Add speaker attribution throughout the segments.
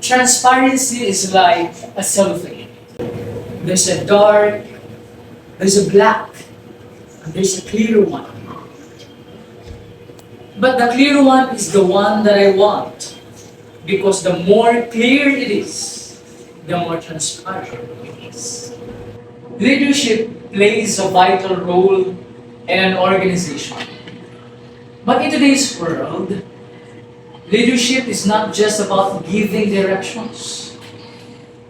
Speaker 1: Transparency is like a cellophane. There's a dark, there's a black, and there's a clear one. But the clear one is the one that I want because the more clear it is, the more transparent it is. Leadership plays a vital role in an organization. But in today's world, leadership is not just about giving directions.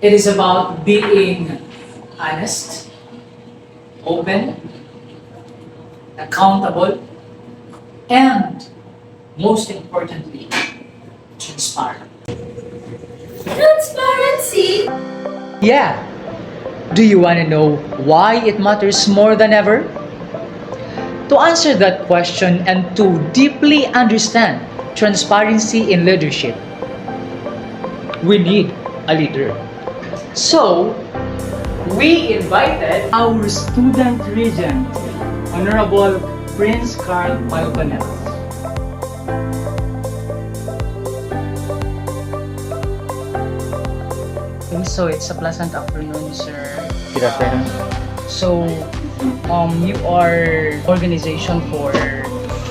Speaker 1: It is about being honest, open, accountable, and most importantly, transparent.
Speaker 2: Transparency!
Speaker 1: Yeah. Do you want to know why it matters more than ever? To answer that question and to deeply understand transparency in leadership, we need a leader. So, we invited our student regent, Honorable Prince Carl Palconet. So it's a pleasant afternoon, sir.
Speaker 3: Good afternoon.
Speaker 1: So, you are organization for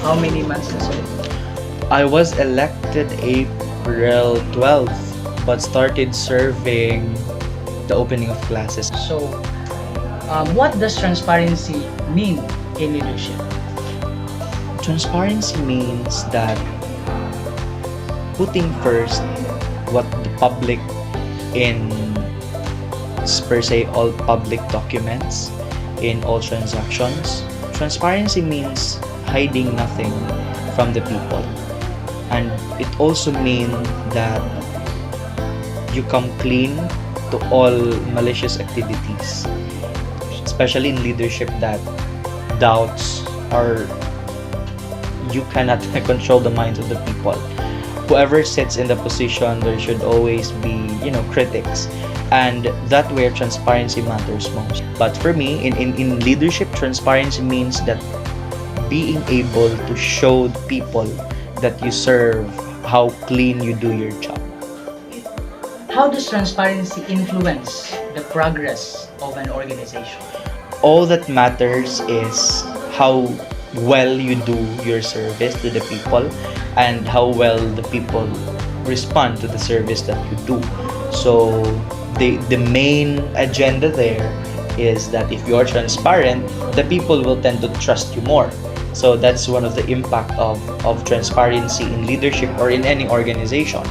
Speaker 1: how many months na, sir?
Speaker 3: I was elected April 12th, but started serving the opening of classes.
Speaker 1: So, what does transparency mean in leadership?
Speaker 3: Transparency means that putting first what the public in per se all public documents in all transactions. Transparency means hiding nothing from the people, and it also means that you come clean to all malicious activities, especially in leadership that doubts or you cannot control the minds of the people. Whoever sits in the position, there should always be, critics. And that where transparency matters most. But for me, in leadership, transparency means that being able to show the people that you serve how clean you do your job.
Speaker 1: How does transparency influence the progress of an organization?
Speaker 3: All that matters is how well you do your service to the people and how well the people respond to the service that you do. So the main agenda there is that if you are transparent, the people will tend to trust you more. So that's one of the impact of transparency in leadership or in any organization.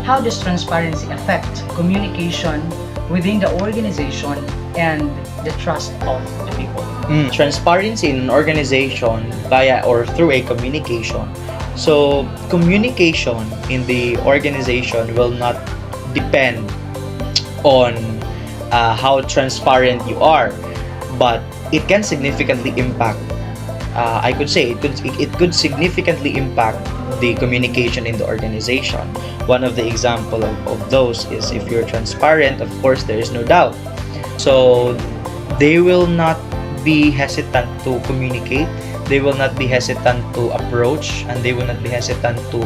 Speaker 1: How does transparency affect communication within the organization and the trust of the people?
Speaker 3: Transparency in an organization via or through a communication. So communication in the organization will not depend on how transparent you are, but it can significantly impact. I could say it could significantly impact the communication in the organization. One of the example of those is if you're transparent, of course there is no doubt. So they will not be hesitant to communicate. They will not be hesitant to approach, and they will not be hesitant to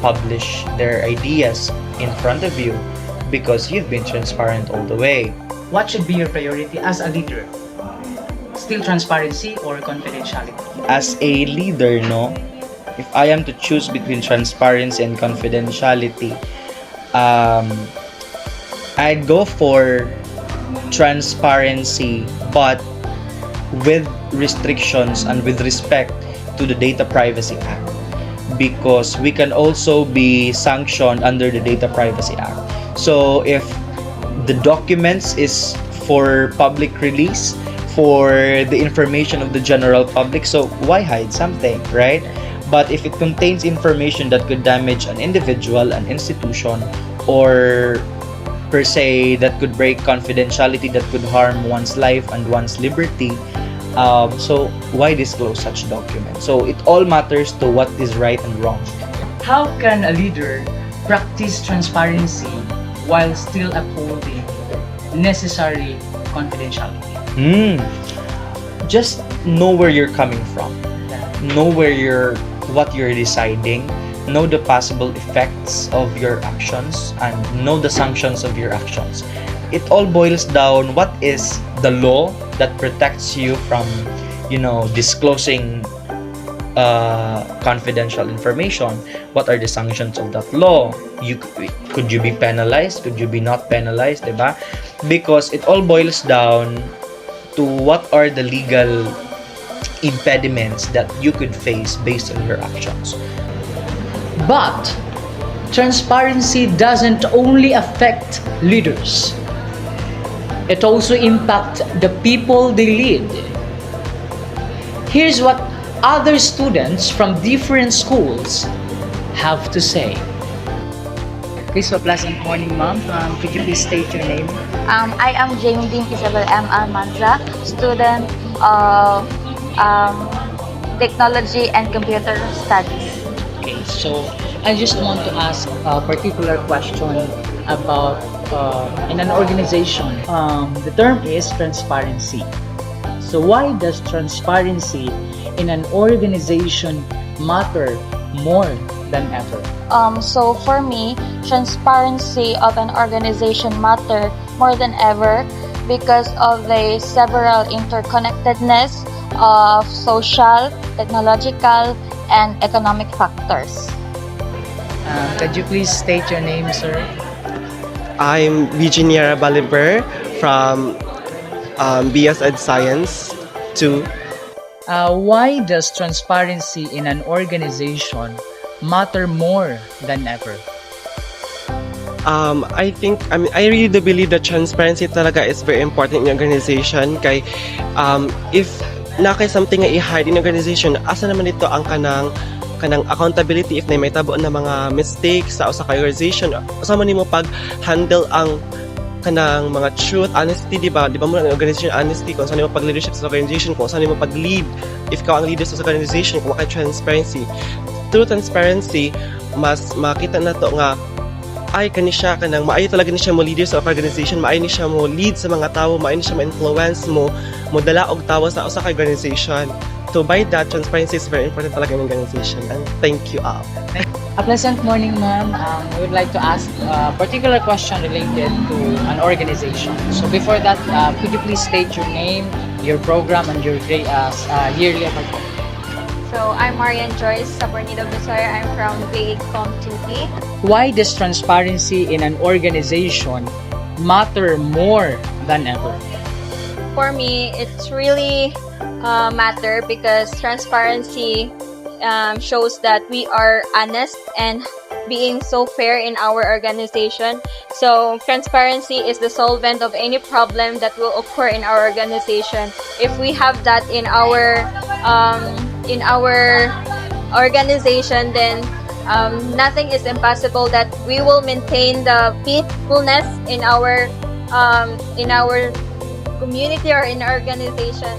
Speaker 3: publish their ideas in front of you because you've been transparent all the way.
Speaker 1: What should be your priority as a leader? Still transparency or confidentiality?
Speaker 3: As a leader, if I am to choose between transparency and confidentiality, I'd go for transparency, but with restrictions and with respect to the Data Privacy Act, because we can also be sanctioned under the Data Privacy Act. So if the documents is for public release, for the information of the general public, so why hide something, right? But if it contains information that could damage an individual, an institution, or per se that could break confidentiality, that could harm one's life and one's liberty, so why disclose such documents? So it all matters to what is right and wrong.
Speaker 1: How can a leader practice transparency while still upholding necessary confidentiality?
Speaker 3: Just know where you're coming from. know what you're deciding, know the possible effects of your actions, and know the sanctions of your actions. It all boils down what is the law that protects you from, disclosing confidential information. What are the sanctions of that law? Could you be penalized? Could you be not penalized, diba? Because it all boils down to what are the legal impediments that you could face based on your actions.
Speaker 1: But transparency doesn't only affect leaders. It also impacts the people they lead. Here's what other students from different schools have to say. Okay, so pleasant morning, ma'am. Could you please state your name?
Speaker 2: I am Jamie Dean Isabel M. Almanza, student of Technology and Computer Studies.
Speaker 1: Okay, so I just want to ask a particular question about in an organization. The term is transparency. So why does transparency in an organization matter more than ever?
Speaker 2: So for me, transparency of an organization matter more than ever because of the several interconnectedness of social, technological, and economic factors.
Speaker 1: Could you please state your name, sir?
Speaker 4: I'm Virginia Baliber from BS Ed Science 2.
Speaker 1: Why does transparency in an organization matter more than ever?
Speaker 4: I really do believe that transparency talaga is very important in organization kay if na kay something nga i-hide in organization, asa naman dito ang kanang accountability if na may tabo na mga mistakes sa usa ka organization, asa man nimo pag handle ang kanang mga truth, honesty, di ba mo ang organization honesty kung saan mo pag leadership sa organization, kung saan mo pag lead if ka ang leader sa organization, kung kay transparency. Through transparency, mas makita na to nga ay kani siya kanang maayo talaga ni siya mo leader sa organization, maayo ni siya mo lead sa mga tao, maayo ni siya mo influence mo dala og tawo sa usa ka organization. So by that, transparency is very important talaga in organization. And thank you all.
Speaker 1: A pleasant morning, ma'am. We would like to ask a particular question related to an organization. So before that, could you please state your name, your program, and your yearly effort?
Speaker 5: So I'm Marian Joyce Sabornido Besoya. I'm from Grade Com 2P.
Speaker 1: Why does transparency in an organization matter more than ever?
Speaker 5: For me, it's really matter because transparency shows that we are honest and being so fair in our organization. So transparency is the solvent of any problem that will occur in our organization. If we have that in our organization, then nothing is impossible, that we will maintain the peacefulness in our community or in our organization.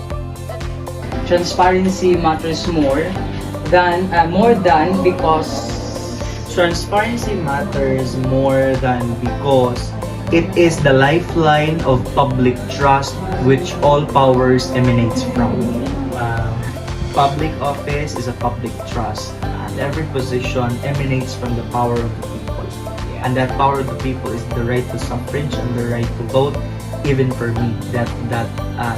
Speaker 1: Transparency matters more than because
Speaker 3: Transparency matters more than because it is the lifeline of public trust which all powers emanates from. Public office is a public trust, and every position emanates from the power of the people. And that power of the people is the right to suffrage and the right to vote. Even for me, that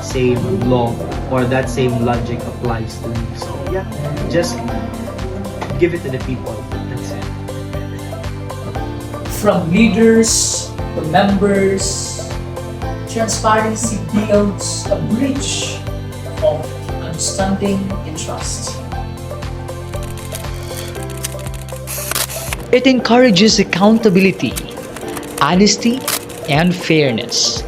Speaker 3: same law or that same logic applies to me. So yeah, just give it to the people. That's it.
Speaker 1: from leaders to members, transparency builds a bridge of understanding and trust. It encourages accountability, honesty, and fairness,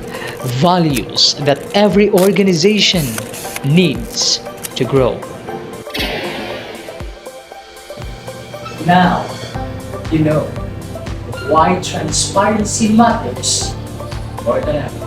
Speaker 1: values that every organization needs to grow. Now, you know why transparency matters more than ever.